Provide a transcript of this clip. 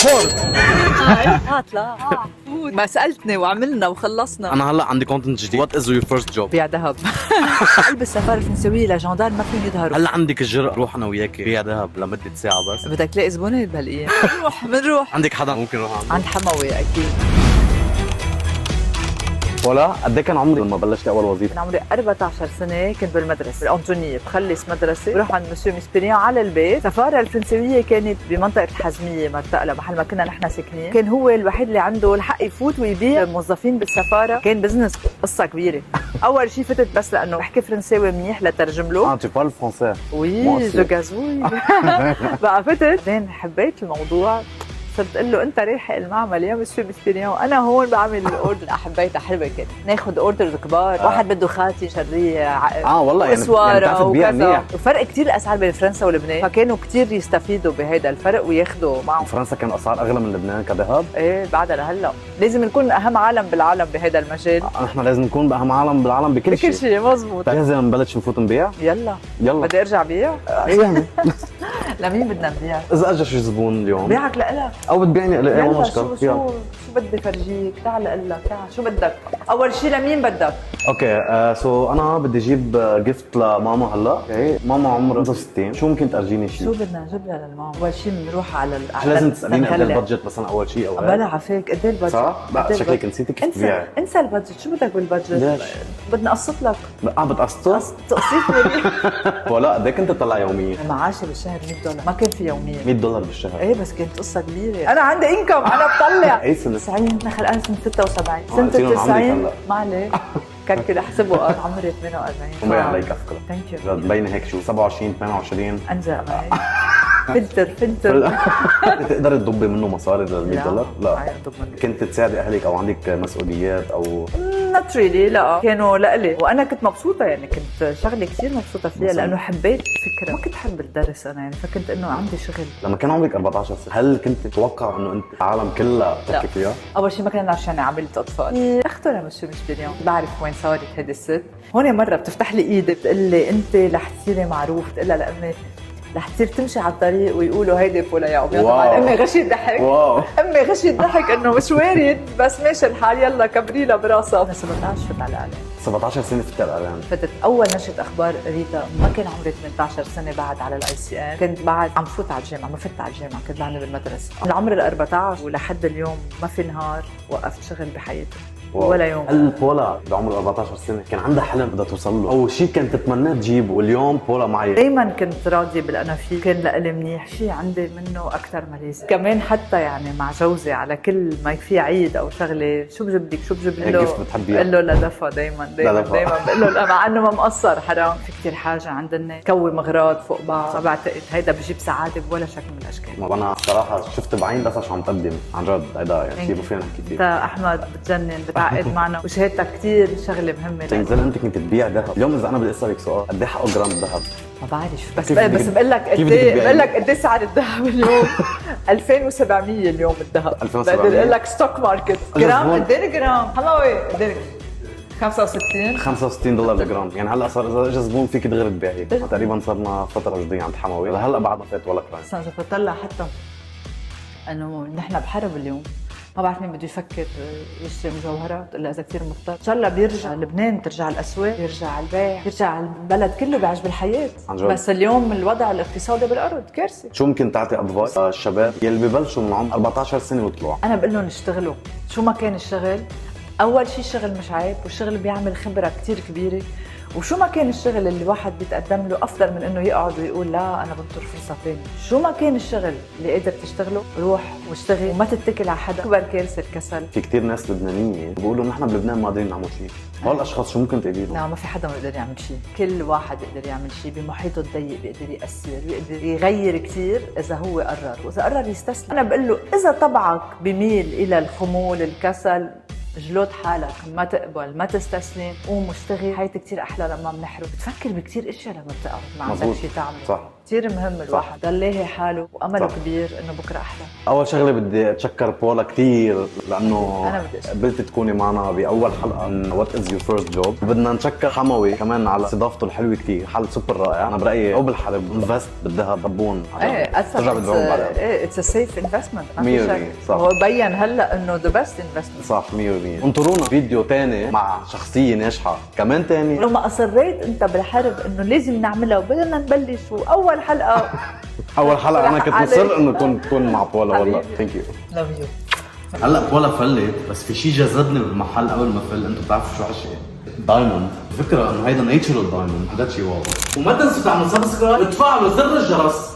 فورد. هات لا فوت. ما سألتني وعملنا وخلصنا. انا هلا عندي كونتنت جديد. وات از يور فيرست جوب؟ بيع ذهب. قلب السفارة الفرنسوية لجندار ما فيهم يظهروا. هلا عندك الجرأة روح انا وياك بيع ذهب لمدة ساعة بس. بدك تلاقي زبونة بهالايام. بنروح. عندك حدا ممكن نروح عنده؟ عند حموي اكيد. ولا قد ايه كان عمري لما بلشت اول وظيفة؟ من عمري 14 سنة كنت بالمدرسة بالأنطونية، بخلص مدرسة بروح عند مسيو ميسبيريان على البيت. السفارة الفرنسوية كانت بمنطقة الحزمية مرتقلة محل ما كنا نحن ساكنين، كان هو الوحيد اللي عنده الحق يفوت ويبيع الموظفين بالسفارة، كان بزنس قصة كبيرة. أول شيء فتت بس لأنه بحكي فرنساوي منيح لترجم له. tu parles français. وي جو غازوي. بقى فتت بعدين حبيت الموضوع، صرت اقول له انت رايح المعمل يا مسيو ميسبيريان وانا هون بعمل الاوردر. حبيتها حلوه كده، ناخذ اوردرز كبار. واحد بده خاتي شريه والله يعني اسواره بتبيع وكذا. منيح. وفرق كثير الاسعار بين فرنسا ولبنان، فكانوا كثير يستفيدوا بهذا الفرق وياخذوا معهم. فرنسا كان اسعار اغلى من لبنان كذهب؟ ايه بعدها لهلا لازم نكون اهم عالم بالعالم بهذا المجال. نحن لازم نكون باهم عالم بالعالم بكل شيء. بكل شيء مزبوط. جاهزة نبلش نفوت نبيع؟ يلا يلا بدي ارجع بيع. يعني لمين بدنا نبيع؟ اذا اجى شي زبون اليوم بيعك لإلك. او بتبيعني لي ما يلا مشكلة. شو بدي فرجيك. تعال اقول لك تعال شو بدك. اول شيء لمين بدك؟ اوكي سو انا بدي اجيب جيفت لماما هلا. اوكي ماما عمرها 65. شو ممكن تأرجيني شيء؟ شو بدنا نجيب لها للماما؟ اول شيء بنروح على مش لازم تسأليني قد ايه البادجت مثلا اول شيء او بلا عفاك قد ايه البادجت؟ صح؟ لا قد إيه شكلك البادجت؟ نسيتي كيف تبيعي. انسى البادجت. شو بدك بالبادجت؟ ليش؟ بدنا نقسط لك. بتقسطه؟ تقسيط ولا قد ايه كنت تطلع يوميا؟ معاشي بالشهر $100 ما كان في يوميا. $100 بالشهر. ايه بس كانت قصه كبيره. انا عندي انكم انا بطلع. اي سنة؟ 90. احنا خلقان سنه 76. سنه قلتي لهم عمرك 90 هلا. ما عليه. كركل احسبه عمري 48. وما عليك افكار. ثانك يو. مبينه هيك شو 27 28. انجا معي. فلتر. تقدري تضبي منه مصاري لل $100؟ لا. معي أضب منه. كنت تساعدي اهلك او عندك مسؤوليات او نوت ريلي. لا كانوا لإلي وانا كنت مبسوطه يعني كنت شغله كثير مبسوطه فيها لانه حبيت الفكره. ما كنت حب الدرس انا يعني فكنت انه عندي شغل. لما كان عمرك 14 سنه هل كنت تتوقع انه انت العالم كلها بتحكي فيها؟ اول شيء ما كنا نعرف شو يعني عملت اطفال. اخته لمسيو ميسبيريان بعرف وين صارت هيدي الست. هون مره بتفتح لي ايدي بتقول لي انت رح تصيري معروف. بتقول لها لامي رح تصير تمشي على الطريق ويقولوا هيدي فولا. طبعا امي غشيت ضحك. امي غشيت ضحك انه مش وارد بس ماشي الحال يلا كبرينا براسها. انا 17 فت على الاعلام. 17 سنه فتت على الاعلام. فتت اول نشره اخبار ريتا ما كان عمري 18 سنه بعد على الاي سي ان. كنت بعد عم فوت على الجامعه ما فتت على الجامعه كنت بعمل بالمدرسه. من عمر ال 14 ولحد اليوم ما في نهار وقفت شغل بحياتي. ولا يوم. هل بولا بعمر 14 سنه كان عندها حلم بدها توصل له او شيء كانت تتمناه تجيبه واليوم بولا معي؟ دايما كنت راضيه باللي انا فيه. كان لإلي منيح. شيء عندي منه اكثر ما لازم. كمان حتى يعني مع جوزي على كل ما في عيد او شغله شو بجيب لك شو بجيب له كيف بتحبيها؟ بقول له لا دفا. دايما بقول له لا مع انه ما مقصر. حرام في كثير حاجه عندنا كوي مغراض فوق بعض. ما بعتقد هيدا بجيب سعاده بولا شكل من الاشكال. وانا صراحه شفت بعين بس شو عم تقدم عن جد. هيدا يعني شيء ما فينا نحكي فيه. انت احمد بتجنن بتعقد معنا وشهادتك كثير شغله مهمه. تنزل انت كنت تبيع ذهب. اليوم اذا انا بدي اسالك سؤال قد ايه حقه جرام ذهب؟ ما بعرف بس كيف بقول لك قد ايه. بقول لك قد ايه سعر الذهب اليوم. 2700 اليوم الذهب. 2700 بقول لك ستوك ماركت. جرام قد ايه الجرام؟ حموي قد ايه؟ 65 $65 لجرام. يعني هلا صار اذا اجى زبون فيك دغري تبيعي. تقريبا صرنا فتره جديه عند حموي لهلا بعد ما فات ولا كرايم. بس اذا بطلع حتى انه نحن بحرب اليوم ما بعرف مين بده يفكر يشتري مجوهرات الا اذا كثير مضطر. ان شاء الله بيرجع لبنان ترجع الاسواق يرجع البيع يرجع البلد كله بيعجب الحياه. بس اليوم الوضع الاقتصادي بالارض كارثه. شو ممكن تعطي ادفايس للشباب يلي ببلشوا من عمر 14 سنه وطلعوا؟ انا بقول لهم اشتغلوا شو ما كان الشغل. اول شيء الشغل مش عيب والشغل بيعمل خبره كثير كبيره. وشو ما كان الشغل اللي واحد بيتقدم له افضل من انه يقعد ويقول لا انا بنطر فرصه ثانيه. شو ما كان الشغل اللي قادر تشتغله روح واشتغل وما تتكل على حدا. اكبر كارثه الكسل. في كثير ناس لبنانيه بيقولوا نحن بلبنان ما قادرين نعمل شيء. هول الاشخاص شو ممكن تقولي لهم؟ لا ما في حدا ما بيقدر يعمل شيء. كل واحد بيقدر يعمل شيء بمحيطه الضيق. بيقدر ياثر بيقدر يغير كثير اذا هو قرر. واذا قرر يستسلم انا بقول له اذا طبعك بميل الى الخمول الكسل جلود حالك ما تقبل ما تستسلم قوم واشتغل. حياتي كثير احلى لما بنحرق. بتفكر بكثير اشياء لما بتقعد ما عندك شيء تعمل. صح. كتير مهم الواحد ضل حاله وامله صح. كبير انه بكره احلى. اول شغله بدي اتشكر بولا كثير لانه أنا بدي أشكر. قبلت تكوني معنا باول حلقه من وات از يور فيرست جوب. بدنا نشكر حموي كمان على استضافته الحلوه كثير، حل سوبر رائع. انا برايي او بالحلب انفست بالذهب ضبون ايه ترجع بدهم بعدها. ايه اتس ا سيف انفستمنت، ما 100% في شك. صح. هو بين هلا انه ذا بيست انفستمنت. صح 100%. انطرونا فيديو تاني مع شخصيه ناجحه كمان تاني. لو ما اصريت انت بالحرب انه لازم نعملها وبدنا نبلش واول حلقه اول حلقه انا كنت عليك. مصر انه تكون مع بولا والله. حبيبي. ثانك يو. لاف يو. هلا بولا فلت، بس في شيء جذبني بالمحل قبل ما فل. انتم بتعرفوا شو هالشيء؟ دايموند. الفكره انه هيدا نيتشرال دايموند، هذا شيء واو. وما تنسوا تعملوا سبسكرايب وتفعلوا زر الجرس